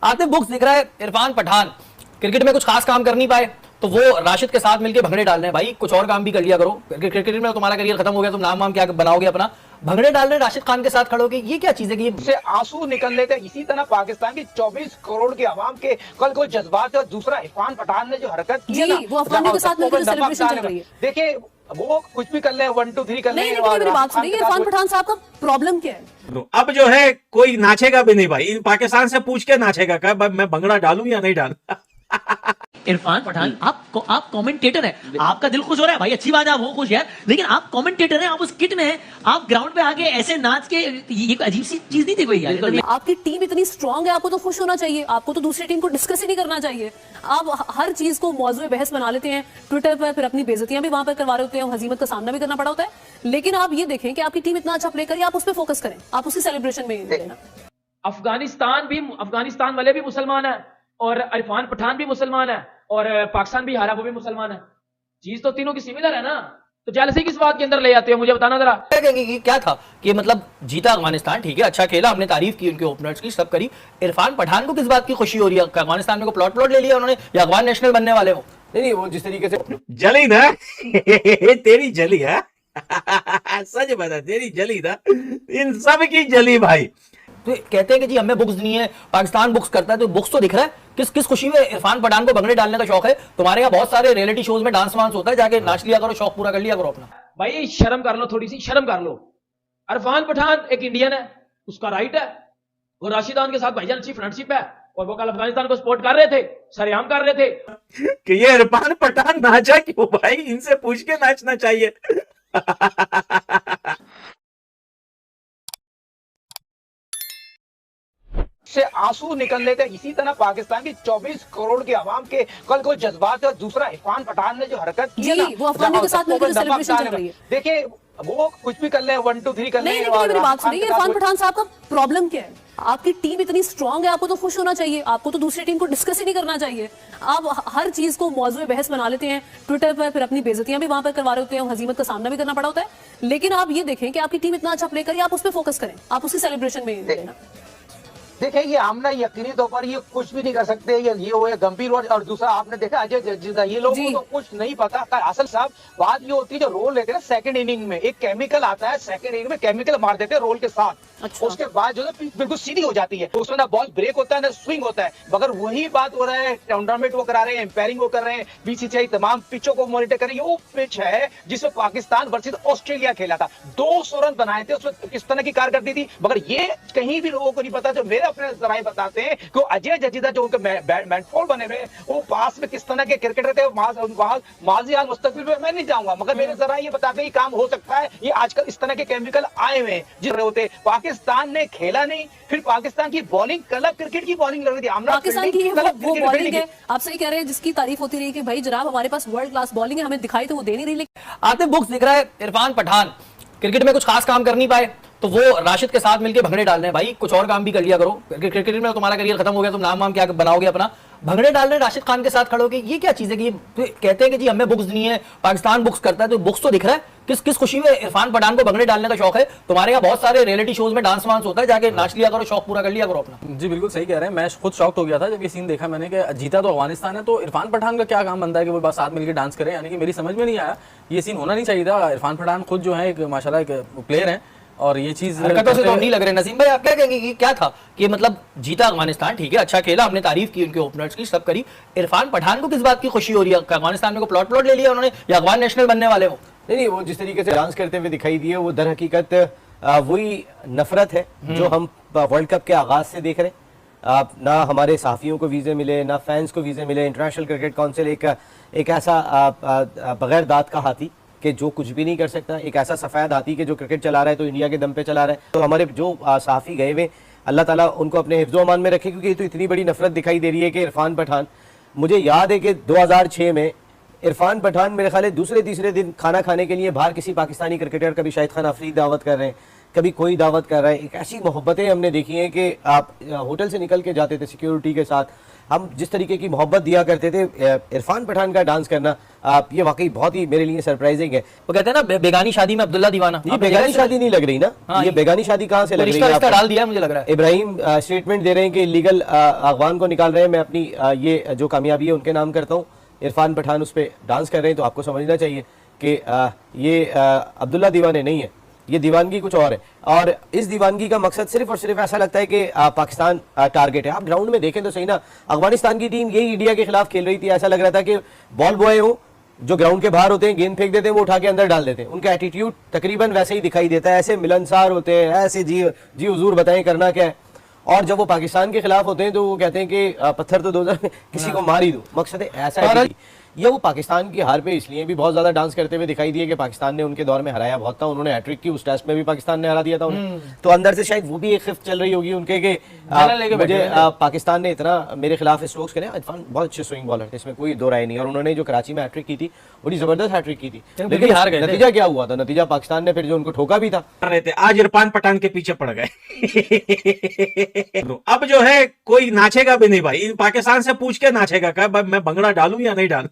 Atif books दिख रहा है इरफान पठान क्रिकेट में कुछ खास काम कर नहीं पाए तो वो राशिद के साथ मिलकर भंगड़े डाल रहे हैं। भाई कुछ और काम भी कर लिया करो, क्रिकेट में तुम्हारा करियर खत्म हो गया, तुम नाम वाम क्या बनाओगे अपना, भंगड़े डाल रहे राशिद खान के साथ खड़े होगे, ये क्या चीज है कि से आंसू निकल लेते। इसी तरह पाकिस्तान की 24 करोड़ की आवाम के कल को जज्बात, और दूसरा इरफान पठान ने जो हरकत की है ना, वो अफगानियों के साथ मिलकर सेलिब्रेशन चल रही है। देखिए वो कुछ भी कर ले, 1 2 3 कर ले। नहीं, मेरी बात सुनिए, इरफान पठान साहब का प्रॉब्लम क्या है? अब जो है कोई नाचेगा भी नहीं भाई, पाकिस्तान से पूछ के नाचेगा क्या मैं भंगड़ा डालूं या नहीं डालूं। इरफान पठान आप कमेंटेटर हैं, आपका दिल खुश हो रहा है भाई, अच्छी बात है, आप हो खुश है, लेकिन आप कमेंटेटर हैं, आप उस किट में हैं, आप ग्राउंड पे आके ऐसे नाच के, ये अजीब सी चीज नहीं थी कोई यार। आपकी टीम इतनी स्ट्रांग है, आपको तो खुश होना चाहिए, आपको तो दूसरी टीम को डिस्कस ही नहीं करना चाहिए। आप हर चीज को मौजूद बहस बना लेते हैं ट्विटर पर, फिर अपनी बेइज्जतियां भी वहां पर करवा रहे होते हैं, हजीमत का सामना भी करना पड़ा होता है। लेकिन आप ये देखें कि आपकी टीम इतना अच्छा प्ले करी, आप उस पर फोकस करें, आप उसी सेलिब्रेशन में लेना। अफगानिस्तान वाले भी मुसलमान है, और इरफान पठान भी मुसलमान है, और पाकिस्तान भी हारा वो भी मुसलमान है। चीज तो तीनों की सिमिलर है ना, तो जेलसी किस बात के अंदर ले जाते हो, मुझे बताना जरा। क्या था कि मतलब जीता अफगानिस्तान, ठीक है अच्छा खेला, हमने तारीफ की उनके ओपनर्स की, सब करी, इरफान पठान को किस बात की खुशी हो रही है? अफगानिस्तान में को प्लॉट ले लिया उन्होंने, या अफगान नेशनल बनने वाले हो? नहीं वो जिस तरीके से जली ना तेरी जली है सच बता, तेरी जली ना, इन सब की जली भाई। तो कहते हैं कि जी हमें बुक्स नहीं है, पाकिस्तान बुक्स करता है, तो बुक्स तो दिख रहा है, किस खुशी में इरफान पठान को भंगड़े डालने का शौक है? तुम्हारे यहाँ बहुत सारे रियलिटी शोज में डांस वांस होता है, जाके नाच लिया करो, शौक पूरा कर लिया करो अपना। भाई शर्म कर लो, थोड़ी सी शर्म कर लो। इरफान पठान एक इंडियन है, उसका राइट है, वो राशिदान के साथ भाईजान अच्छी फ्रेंडशिप है, और वो कल अफगानिस्तान को सपोर्ट कर रहे थे, सरेआम कर रहे थे कि ये इरफान पठान नाचा क्यों भाई, इनसे पूछ के नाचना चाहिए। से आंसू निकल लेते। इसी तरह पाकिस्तान की 24 करोड़ की आवाम के कल को जज्बात, और दूसरा इरफान पठान ने जो हरकत की है ना, वो अफगानियों के साथ मिलकर सेलिब्रेशन चल रही है। देखिए वो कुछ भी कर ले, 1 2 3 कर ले। मेरी बात सुनिए, इरफान पठान साहब का प्रॉब्लम क्या है? आपकी टीम इतनी स्ट्रांग है, आपको तो खुश होना चाहिए, आपको तो दूसरी टीम को डिस्कस ही नहीं करना चाहिए। आप हर चीज को मौजूद बहस बना लेते हैं ट्विटर पर, फिर अपनी बेइज्जतियां भी वहां पर करवा रहे होते हैं, हजीमत का सामना भी करना पड़ा होता है। लेकिन आप ये देखें कि आपकी टीम इतना अच्छा प्ले करी, आप उस पर फोकस करें, आप उसी सेलिब्रेशन में लेना। देखिए ये आमना यकीनी तौर पर ये कुछ भी नहीं कर सकते, ये वो है गंभीर रोड। और दूसरा आपने देखा अजय जडेजा, ये लोगों को तो कुछ नहीं पता। असल साहब बात ये होती है, जो रोल लेते हैं ना सेकंड इनिंग में, एक केमिकल आता है, सेकंड इनिंग में केमिकल मार देते हैं रोल के साथ। अच्छा। उसके बाद जो है बिल्कुल सीधी हो जाती है, उसमें ना बॉल ब्रेक होता है ना स्विंग होता है। मगर वही बात हो रहा है, टूर्नामेंट वो करा रहे हैं, एम्पायरिंग वो कर रहे हैं, बीसीसीआई तमाम पिचों को मॉनिटर कर रही है। वो पिच है जिसमें पाकिस्तान वर्सेस ऑस्ट्रेलिया खेला था, 200 रन बनाए थे, उसमें किस तरह की कारकर्दगी थी। मगर ये कहीं भी लोगों को नहीं पता, जो मेरे अपने जराए बताते हैं कि अजय जडेजा जो उनके मैनफोल बने हुए, वो पास में किस तरह के क्रिकेटर थे, माजी आज मुस्तकबिल में मैं नहीं जाऊंगा, मगर मेरे जरा ये बताते हैं काम हो सकता है। ये आजकल इस तरह के केमिकल आए हुए हैं जिस रहे होते। पाकिस्तान ने खेला नहीं, फिर पाकिस्तान की बॉलिंग क्लब क्रिकेट की बॉलिंग लग रही थी, पाकिस्तान की वो बॉलिंग है, आप सही कह रहे हैं, जिसकी तारीफ होती रही कि भाई जनाब हमारे पास वर्ल्ड क्लास बॉलिंग है, हमें दिखाई तो वो दे नहीं रही। आतिफ बुक्स दिख रहा है इरफान पठान क्रिकेट में कुछ खास काम कर नहीं पाए तो वो राशिद के साथ मिलकर भंगड़े डाल रहे हैं। भाई कुछ और काम भी कर लिया करो, क्रिकेट में तुम्हारा करियर खत्म हो गया, तुम नाम वाम क्या बनाओगे अपना, भंगड़े डाल रहे राशिद खान के साथ खड़े होगे, ये क्या चीज है कि कहते हैं कि जी हमें बुक्स नहीं है, पाकिस्तान बुक्स करता है, तो बुक्स तो दिख रहा है, किस खुशी में इरफान पठान को भंगड़े डालने का शौक है? तुम्हारे यहाँ बहुत सारे रियलिटी शोज में डांस वांस होता है, जाके नाच लिया करो, शौक पूरा कर लिया करो अपना। जी बिल्कुल सही कह रहे हैं, मैं खुद शॉक्ड हो गया था जब ये सीन देखा मैंने कि जीता तो अफगानिस्तान है, तो इरफान पठान का क्या काम बनता है कि वो बस साथ मिलकर डांस करें? यानी कि मेरी समझ में नहीं आया, ये सीन होना नहीं चाहिए था। इरफान पठान खुद जो है एक माशाल्लाह एक प्लेयर है, और ये चीज हरकतों से तो नहीं लग रहे। नसीम भाई आप क्या कहेंगे कि क्या था कि मतलब जीता अफगानिस्तान, ठीक है अच्छा खेला, हमने तारीफ की उनके ओपनर्स की, सब करी, इरफान पठान को किस बात की खुशी हो रही है? अफगानिस्तान में को प्लॉट ले लिया उन्होंने, या अफगान नेशनल बनने वाले हो? नहीं वो जिस तरीके से डांस करते हुए दिखाई दिए, वो दर हकीकत वही नफरत है जो हम वर्ल्ड कप के आगाज से देख रहे हैं। ना हमारे सहाफियों को वीज़े मिले, ना फैंस को वीज़े मिले। इंटरनेशनल क्रिकेट काउंसिल एक ऐसा बगैर दांत का हाथी कि जो कुछ भी नहीं कर सकता, एक ऐसा सफ़ेद हाथी कि जो क्रिकेट चला रहा है तो इंडिया के दम पे चला रहा है। तो हमारे जो सहाफ़ी गए हुए, अल्लाह ताला उनको अपने हिफ्ज़ अमान में रखे, क्योंकि तो इतनी बड़ी नफरत दिखाई दे रही है कि इरफान पठान, मुझे याद है कि 2006 में इरफान पठान मेरे ख्याल है दूसरे तीसरे दिन खाना खाने के लिए बाहर किसी पाकिस्तानी क्रिकेटर का भी शाहिद खान अफरीदी दावत कर रहे हैं, कभी कोई दावत कर रहा है। एक ऐसी मोहब्बतें हमने देखी हैं कि आप होटल से निकल के जाते थे सिक्योरिटी के साथ, हम जिस तरीके की मोहब्बत दिया करते थे, इरफान पठान का डांस करना आप ये वाकई बहुत ही मेरे लिए सरप्राइजिंग है। वो कहते हैं ना बेगानी शादी में अब्दुल्ला दीवाना। ये बेगानी शादी नहीं लग रही ना, हाँ, ये बेगानी शादी कहाँ से लग रही है? रिश्ता डाल दिया मुझे लग रहा है। इब्राहिम स्टेटमेंट दे रहे हैं कि इलीगल अगवान को निकाल रहे हैं। मैं अपनी ये जो कामयाबी है उनके नाम करता हूँ। इरफान पठान उस पर डांस कर रहे हैं तो आपको समझना चाहिए कि ये अब्दुल्ला दीवाने नहीं है, ये दीवानगी कुछ और है। और इस दीवानगी का मकसद सिर्फ और सिर्फ ऐसा लगता है कि पाकिस्तान टारगेट है। आप ग्राउंड में देखें तो सही ना, अफगानिस्तान की टीम यही इंडिया के खिलाफ खेल रही थी। ऐसा लग रहा था कि बॉल बॉय हो जो ग्राउंड के बाहर होते हैं, गेंद फेंक देते हैं, वो उठा के अंदर डाल देते हैं। उनका एटीट्यूड तकरीबन वैसे ही दिखाई देता है, ऐसे मिलनसार होते हैं, ऐसे जी हुजूर बताएं करना क्या है। और जब वो पाकिस्तान के खिलाफ होते हैं तो वो कहते हैं कि पत्थर तो 2000 में किसी को मार ही दो। मकसद है ऐसा है। या वो पाकिस्तान की हार पे इसलिए भी बहुत ज्यादा डांस करते हुए दिखाई दिए कि पाकिस्तान ने उनके दौर में हराया बहुत था, उन्होंने हैट्रिक की, उस टेस्ट में भी पाकिस्तान ने हरा दिया था उन्हें। तो अंदर से शायद वो भी एक खिफ्त चल रही होगी उनके कि मुझे पाकिस्तान ने इतना मेरे खिलाफ स्ट्रोक्स करे। इरफान बहुत अच्छे स्विंग बॉलर थे, इसमें कोई दो राय नहीं। और उन्होंने जो कराची में हैट्रिक की थी बड़ी जबरदस्त हैट्रिक की थी, लेकिन हार गए। नतीजा क्या हुआ था? नतीजा पाकिस्तान ने फिर जो उनको ठोका भी था। रहे थे आज इरफान पठान के पीछे पड़ गए। अब जो है कोई नाचेगा भी नहीं भाई, पाकिस्तान से पूछ के नाचेगा क्या मैं भंगड़ा डालूं या नहीं डालूं।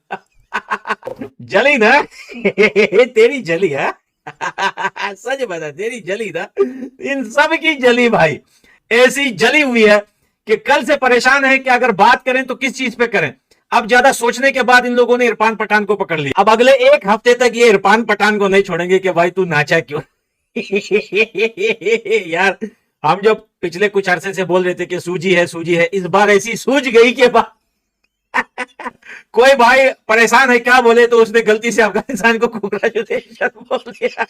जली ना तेरी जली है। सच बता, तेरी जली ना, इन सब की जली भाई, ऐसी जली हुई है कि कल से परेशान है कि अगर बात करें तो किस चीज पे करें। अब ज्यादा सोचने के बाद इन लोगों ने इरफान पठान को पकड़ लिया। अब अगले एक हफ्ते तक ये इरफान पठान को नहीं छोड़ेंगे कि भाई तू नाचा क्यों। यार हम जब पिछले कुछ अरसे से बोल रहे थे कि सूजी है, इस बार ऐसी सूझ गई कि कोई भाई परेशान है क्या बोले तो उसने गलती से अफगानिस्तान को कांग्रेचुलेशन बोल दिया।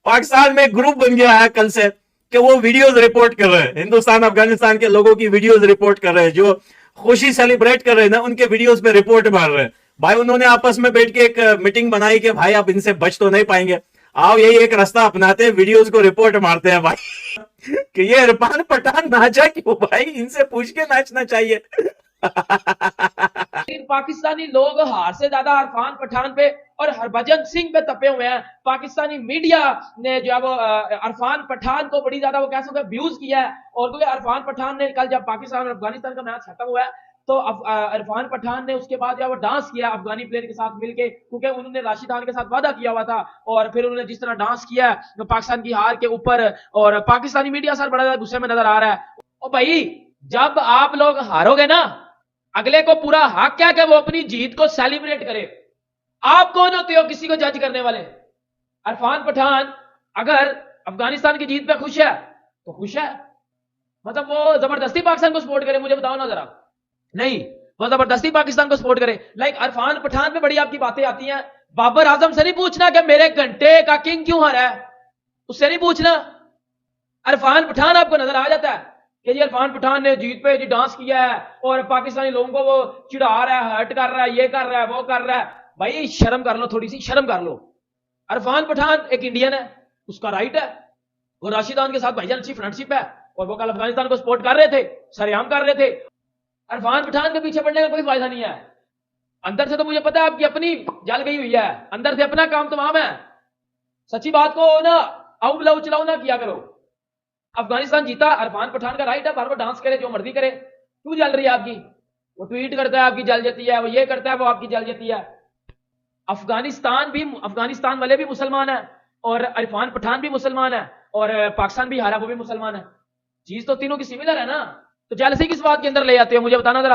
पाकिस्तान में ग्रुप बन गया है कल से कि वो वीडियोस रिपोर्ट कर रहे हैं, हिंदुस्तान अफगानिस्तान के लोगों की वीडियोस रिपोर्ट कर रहे हैं, जो खुशी सेलिब्रेट कर रहे हैं ना उनके वीडियोस पे रिपोर्ट मार रहे हैं। भाई उन्होंने आपस में बैठ के एक मीटिंग बनाई कि भाई आप इनसे बच तो नहीं पाएंगे, आओ यही एक रास्ता अपनाते हैं, वीडियोस को रिपोर्ट मारते हैं भाई कि ये इरफान पठान नाचा क्यों भाई, इनसे पूछ के नाचना चाहिए। पाकिस्तानी लोग हार से ज्यादा इरफान पठान पे और हरभजन सिंह पे तपे हुए हैं। पाकिस्तानी मीडिया ने जो है वो इरफान पठान को बड़ी ज्यादा वो कह सकते हैं अब्यूज किया है। और क्योंकि इरफान पठान ने कल जब पाकिस्तान और अफगानिस्तान का मैच खत्म हुआ है तो इरफान पठान ने उसके बाद जो वो डांस किया अफगानी प्लेयर के साथ मिलके, क्योंकि उन्होंने राशिद खान के साथ वादा किया हुआ था। और फिर उन्होंने जिस तरह डांस किया पाकिस्तान की हार के ऊपर, और पाकिस्तानी मीडिया सर बड़ा ज्यादा गुस्से में नजर आ रहा है। और भाई जब आप लोग हारोगे ना, अगले को पूरा हक क्या कि वो अपनी जीत को सेलिब्रेट करे। आप कौन होते हो किसी को जज करने वाले? इरफान पठान अगर अफगानिस्तान की जीत पे खुश है तो खुश है, मतलब वो जबरदस्ती पाकिस्तान को सपोर्ट करे? मुझे बताओ ना जरा। नहीं, वो जबरदस्ती पाकिस्तान को सपोर्ट करे। लाइक इरफान पठान पे बड़ी आपकी बातें आती हैं। बाबर आजम से नहीं पूछना कि मेरे घंटे का किंग क्यों हारा है, उससे नहीं पूछना। इरफान पठान आपको नजर आ जाता है कि जी इरफान पठान ने जीत पे जी डांस किया है और पाकिस्तानी लोगों को वो चिढ़ा रहा है, हर्ट कर रहा है, ये कर रहा है, वो कर रहा है। भाई शर्म कर लो, थोड़ी सी शर्म कर लो। इरफान पठान एक इंडियन है, उसका राइट है। वो राशिद खान के साथ भाईजान अच्छी फ्रेंडशिप है और वो कल अफगानिस्तान को सपोर्ट कर रहे थे, सरेआम कर रहे थे। इरफान पठान के पीछे पड़ने का कोई फायदा नहीं है। अंदर से तो मुझे पता है आपकी अपनी जल गई हुई है, अंदर से अपना काम तमाम है। सच्ची बात को ना आउ बुलाओ चलाओ ना किया करो। अफगानिस्तान जीता, इरफान पठान का राइट है, बार बार डांस करे, जो मर्जी करे। क्यों जल रही है आपकी? वो ट्वीट करता है आपकी जल जाती है, वो ये करता है वो आपकी जल जाती है। अफगानिस्तान वाले भी मुसलमान है और इरफान पठान भी मुसलमान है और पाकिस्तान भी हारा वो भी मुसलमान है। चीज तो तीनों की सिमिलर है ना, तो जेलसी किस बात के अंदर ले जाते हो मुझे बताना जरा।